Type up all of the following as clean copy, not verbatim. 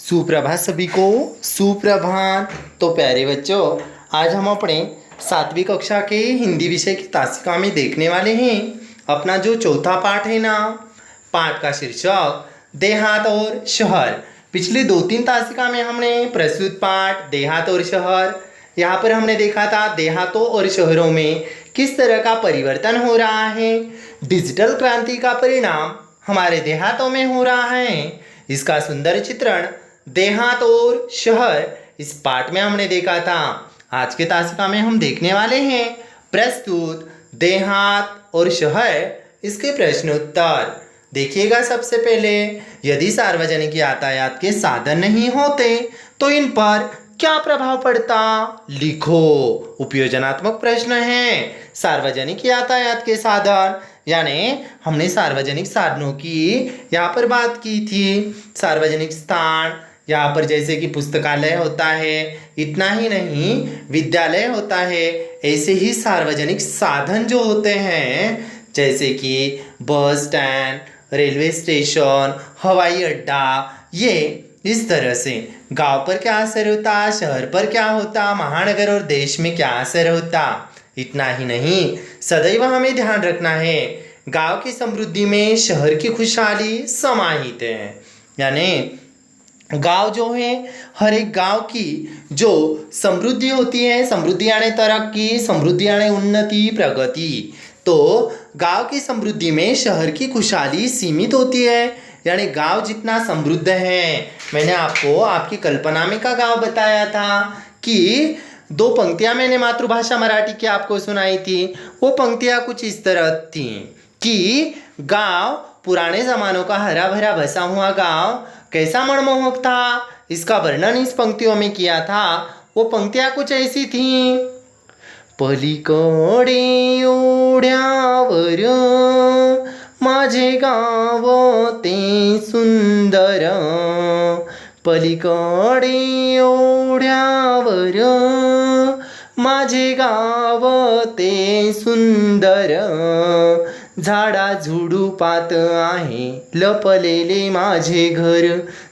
सुप्रभात सभी को। सुप्रभात। तो प्यारे बच्चों, आज हम अपने 7वीं कक्षा के हिंदी विषय की तासिका में देखने वाले हैं अपना जो चौथा पाठ है ना। पाठ का शीर्षक देहात और शहर। पिछले 2-3 तासिका में हमने प्रस्तुत पाठ देहात और शहर, यहाँ पर हमने देखा था देहातों और शहरों में किस तरह का परिवर्तन हो रहा है। डिजिटल क्रांति का परिणाम हमारे देहातों में हो रहा है। इसका सुंदर चित्रण देहात और शहर इस पाठ में हमने देखा था। आज के तासिका में हम देखने वाले हैं प्रस्तुत देहात और शहर, इसके प्रश्न उत्तर। देखिएगा, सबसे पहले यदि सार्वजनिक यातायात के साधन नहीं होते तो इन पर क्या प्रभाव पड़ता, लिखो। उपयोजनात्मक प्रश्न है। सार्वजनिक यातायात के साधन यानी हमने सार्वजनिक साधनों की यहाँ पर बात की थी। सार्वजनिक स्थान यहाँ पर जैसे कि पुस्तकालय होता है, इतना ही नहीं विद्यालय होता है। ऐसे ही सार्वजनिक साधन जो होते हैं जैसे कि बस स्टैंड, रेलवे स्टेशन, हवाई अड्डा, ये इस तरह से गांव पर क्या असर होता, शहर पर क्या होता, महानगर और देश में क्या असर होता। इतना ही नहीं, सदैव हमें ध्यान रखना है गांव की समृद्धि में शहर की खुशहाली समाहित है। यानी गांव जो है, हर एक गांव की जो समृद्धि होती है, समृद्धि यानी तरक्की, समृद्धि यानी उन्नति, प्रगति, तो गांव की समृद्धि में शहर की खुशहाली सीमित होती है। यानी गांव जितना समृद्ध है, मैंने आपको आपकी कल्पना में का गांव बताया था कि 2 पंक्तियां मैंने मातृभाषा मराठी की आपको सुनाई थी। वो पंक्तियां कुछ इस तरह थी कि गांव पुराने जमानों का हरा भरा बसा हुआ गांव कैसा मनमोहक था, इसका वर्णन इस पंक्तियों में किया था। वो पंक्तियां कुछ ऐसी थी। पलीकडे ओढ्यावर माझे गाव ते सुंदर, पलीकडे ओढ्यावर माझे गाव ते सुंदर, झाडा झुडुपात आहे लपलेले माझे घर,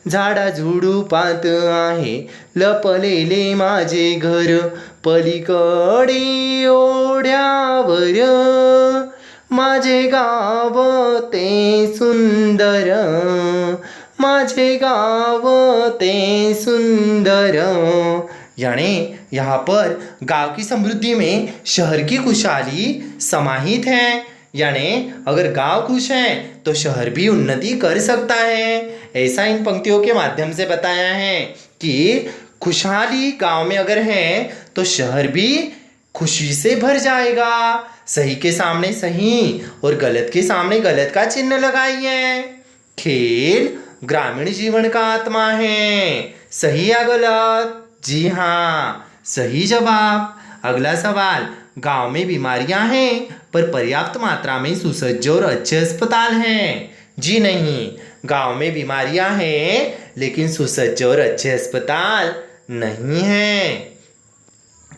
झाडा झुडुपात आहे लपलेले माझे घर, पलीकडे ओढ्यावर माझे गाव ते सुंदर, माझे गाव ते सुंदर। यानी यहाँ पर गांव की समृद्धि में शहर की खुशहाली समाहित है। यानी अगर गांव खुश है तो शहर भी उन्नति कर सकता है। ऐसा इन पंक्तियों के माध्यम से बताया है कि खुशहाली गांव में अगर है तो शहर भी खुशी से भर जाएगा। सही के सामने सही और गलत के सामने गलत का चिन्ह लगाइए। खेल ग्रामीण जीवन का आत्मा है, सही या गलत? जी हाँ, सही जवाब। अगला सवाल, गांव में बीमारियां हैं पर पर्याप्त मात्रा में सुसज्ज और अच्छे अस्पताल हैं। जी नहीं, गांव में बीमारियां हैं लेकिन सुसज्ज और अच्छे अस्पताल नहीं हैं।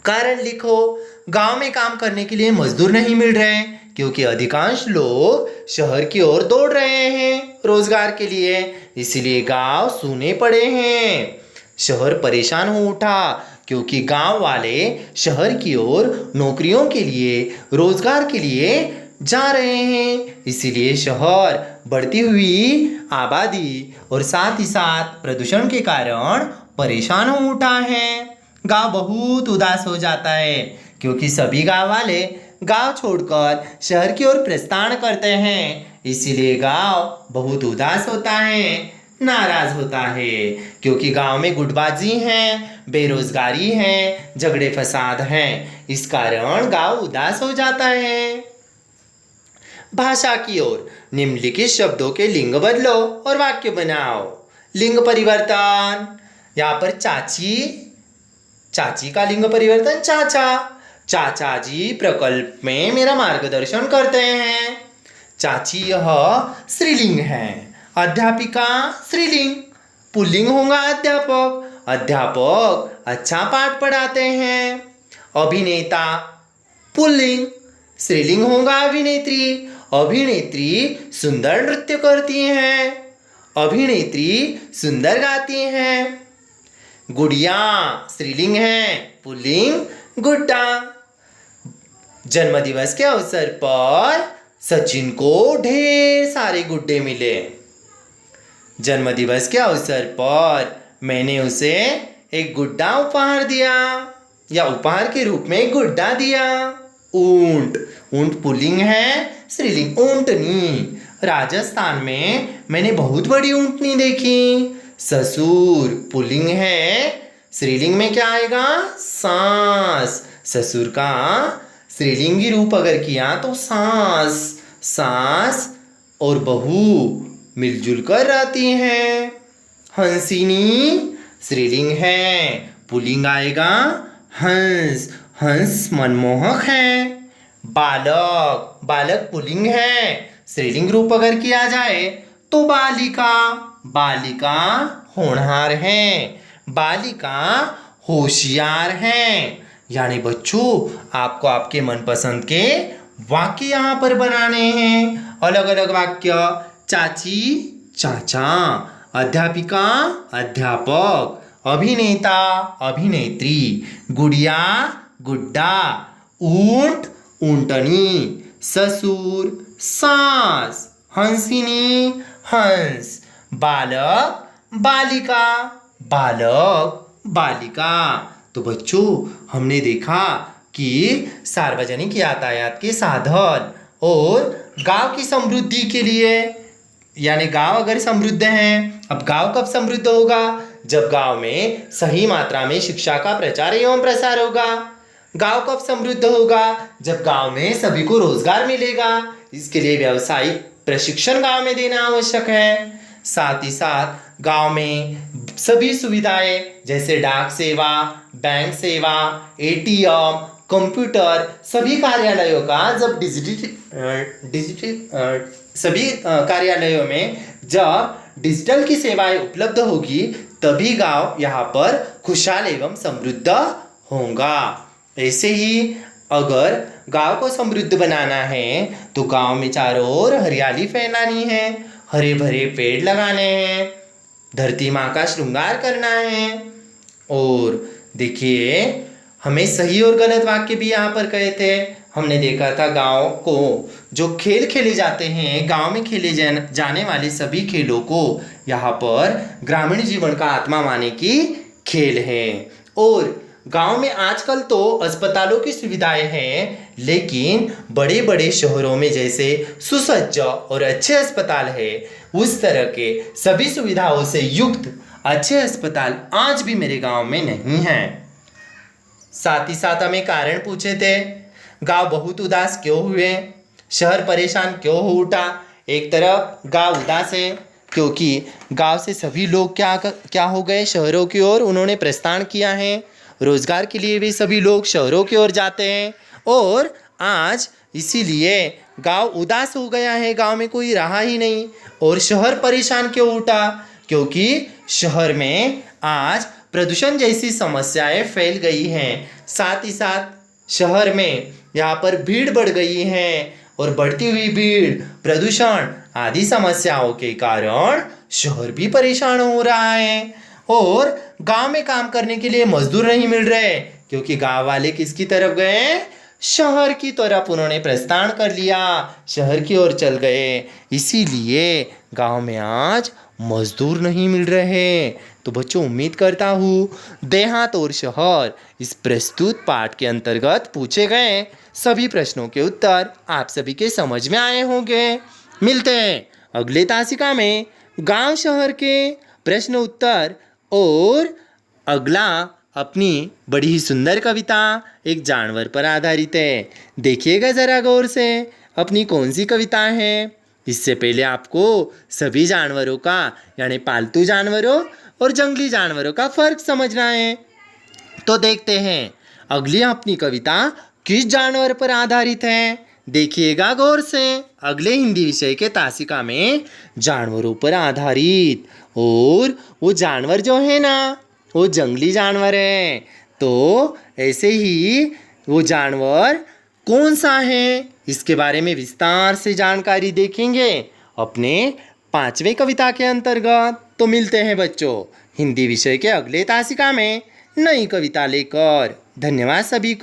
कारण लिखो। गांव में काम करने के लिए मजदूर नहीं मिल रहे क्योंकि अधिकांश लोग शहर की ओर दौड़ रहे हैं रोजगार के लिए, इसलिए गांव सूने पड़े हैं। शहर परेशान हो उठा क्योंकि गांव वाले शहर की ओर नौकरियों के लिए, रोजगार के लिए जा रहे हैं, इसीलिए शहर बढ़ती हुई आबादी और साथ ही साथ प्रदूषण के कारण परेशान हो उठा है। गांव बहुत उदास हो जाता है क्योंकि सभी गांव वाले गांव छोड़कर शहर की ओर प्रस्थान करते हैं, इसीलिए गांव बहुत उदास होता है, नाराज होता है। क्योंकि गांव में गुटबाजी है, बेरोजगारी है, झगड़े फसाद हैं, इस कारण गांव उदास हो जाता है। भाषा की ओर, निम्नलिखित शब्दों के लिंग बदलो और वाक्य बनाओ। लिंग परिवर्तन, यहाँ पर चाची, चाची का लिंग परिवर्तन चाचा। चाचा जी प्रकल्प में मेरा मार्गदर्शन करते हैं। चाची यह स्त्रीलिंग है। अध्यापिका स्त्रीलिंग, पुल्लिंग होगा अध्यापक, अध्यापक अच्छा पाठ पढ़ाते हैं। अभिनेता पुल्लिंग, स्त्रीलिंग होगा अभिनेत्री, अभिनेत्री सुंदर नृत्य करती हैं। अभिनेत्री सुंदर गाती हैं। गुड़िया स्त्रीलिंग है, पुल्लिंग गुड्डा। जन्मदिवस के अवसर पर सचिन को ढेर सारे गुड्डे मिले। जन्मदिवस के अवसर पर मैंने उसे एक गुड्डा उपहार दिया, या उपहार के रूप में एक गुड्डा दिया। ऊंट, ऊंट पुल्लिंग है, स्त्रीलिंग ऊंटनी। राजस्थान में मैंने बहुत बड़ी ऊंटनी देखी। ससुर पुल्लिंग है, स्त्रीलिंग में क्या आएगा? सास। ससुर का स्त्रीलिंगी रूप अगर किया तो सास। सास और बहू मिलजुल कर रहती हैं। हंसिनी स्त्रीलिंग है, पुल्लिंग आएगा हंस। हंस मनमोहक है। बालक, बालक पुल्लिंग है, स्त्रीलिंग रूप अगर किया जाए तो बालिका। बालिका होनहार है, बालिका होशियार है। यानी बच्चों, आपको आपके मनपसंद के वाक्य यहाँ पर बनाने हैं। अलग अलग वाक्य। चाची चाचा, अध्यापिका अध्यापक, अभिनेता अभिनेत्री, गुड़िया गुड्डा, ऊंट ऊंटनी, ससुर सास, हंसिनी हंस, बालक बालिका, बालक बालिका। तो बच्चों, हमने देखा कि सार्वजनिक यातायात के साधन और गांव की समृद्धि के लिए, यानी गांव अगर समृद्ध है, अब गांव कब समृद्ध होगा? जब गांव में सही मात्रा में शिक्षा का प्रचार एवं प्रसार होगा। गांव कब समृद्ध होगा? जब गांव में सभी को रोजगार मिलेगा। इसके लिए व्यावसायिक प्रशिक्षण गांव में देना आवश्यक है। साथ ही साथ गांव में सभी सुविधाएं जैसे डाक सेवा, बैंक सेवा, एटीएम, कंप्यूटर, सभी कार्यालयों का जब सभी कार्यालयों में जब डिजिटल की सेवाएं उपलब्ध होगी, तभी गांव यहाँ पर खुशहाल एवं समृद्ध होगा। ऐसे ही अगर गांव को समृद्ध बनाना है तो गांव में चारों ओर हरियाली फैलानी है, हरे भरे पेड़ लगाने हैं, धरती माँ का श्रृंगार करना है। और देखिए, हमें सही और गलत वाक्य भी यहाँ पर कहे थे। हमने देखा था गांव को जो खेल खेले जाते हैं, गांव में खेले जाने वाले सभी खेलों को यहाँ पर ग्रामीण जीवन का आत्मा माने की खेल है। और गांव में आजकल तो अस्पतालों की सुविधाएं हैं, लेकिन बड़े बड़े शहरों में जैसे सुसज्ज और अच्छे अस्पताल है, उस तरह के सभी सुविधाओं से युक्त अच्छे अस्पताल आज भी मेरे गांव में नहीं हैं। साथ ही साथ हमें कारण पूछे थे, गांव बहुत उदास क्यों हुए, शहर परेशान क्यों हो उठा। एक तरफ गांव उदास है क्योंकि गांव से सभी लोग क्या हो गए, शहरों की ओर उन्होंने प्रस्थान किया है। रोजगार के लिए भी सभी लोग शहरों की ओर जाते हैं, और आज इसीलिए गांव उदास हो गया है, गांव में कोई रहा ही नहीं। और शहर परेशान क्यों उठा, क्योंकि शहर में आज प्रदूषण जैसी समस्याएं फैल गई हैं। साथ ही साथ शहर में यहाँ पर भीड़ बढ़ गई है, और बढ़ती हुई भीड़, प्रदूषण आदि समस्याओं के कारण शहर भी परेशान हो रहा है। और गांव में काम करने के लिए मजदूर नहीं मिल रहे, क्योंकि गांव वाले किसकी तरफ गए, शहर की तरफ उन्होंने प्रस्थान कर लिया, शहर की ओर चल गए। इसीलिए गांव में आज मजदूर नहीं मिल रहे। तो बच्चों, उम्मीद करता हूँ देहात और शहर इस प्रस्तुत पाठ के अंतर्गत पूछे गए सभी प्रश्नों के उत्तर आप सभी के समझ में आए होंगे। मिलते हैं अगले तासिका में गांव शहर के प्रश्न उत्तर, और अगला अपनी बड़ी ही सुंदर कविता एक जानवर पर आधारित है। देखिएगा ज़रा गौर से अपनी कौन सी कविता है। इससे पहले आपको सभी जानवरों का, यानी पालतू जानवरों और जंगली जानवरों का फ़र्क समझना है। तो देखते हैं अगली अपनी कविता किस जानवर पर आधारित है। देखिएगा गौर से, अगले हिंदी विषय के तासिका में जानवरों पर आधारित, और वो जानवर जो है ना, वो जंगली जानवर है। तो ऐसे ही वो जानवर कौन सा है, इसके बारे में विस्तार से जानकारी देखेंगे अपने 5वें कविता के अंतर्गत तो मिलते हैं बच्चों हिंदी विषय के अगले तासिका में नई कविता लेकर। धन्यवाद सभी को।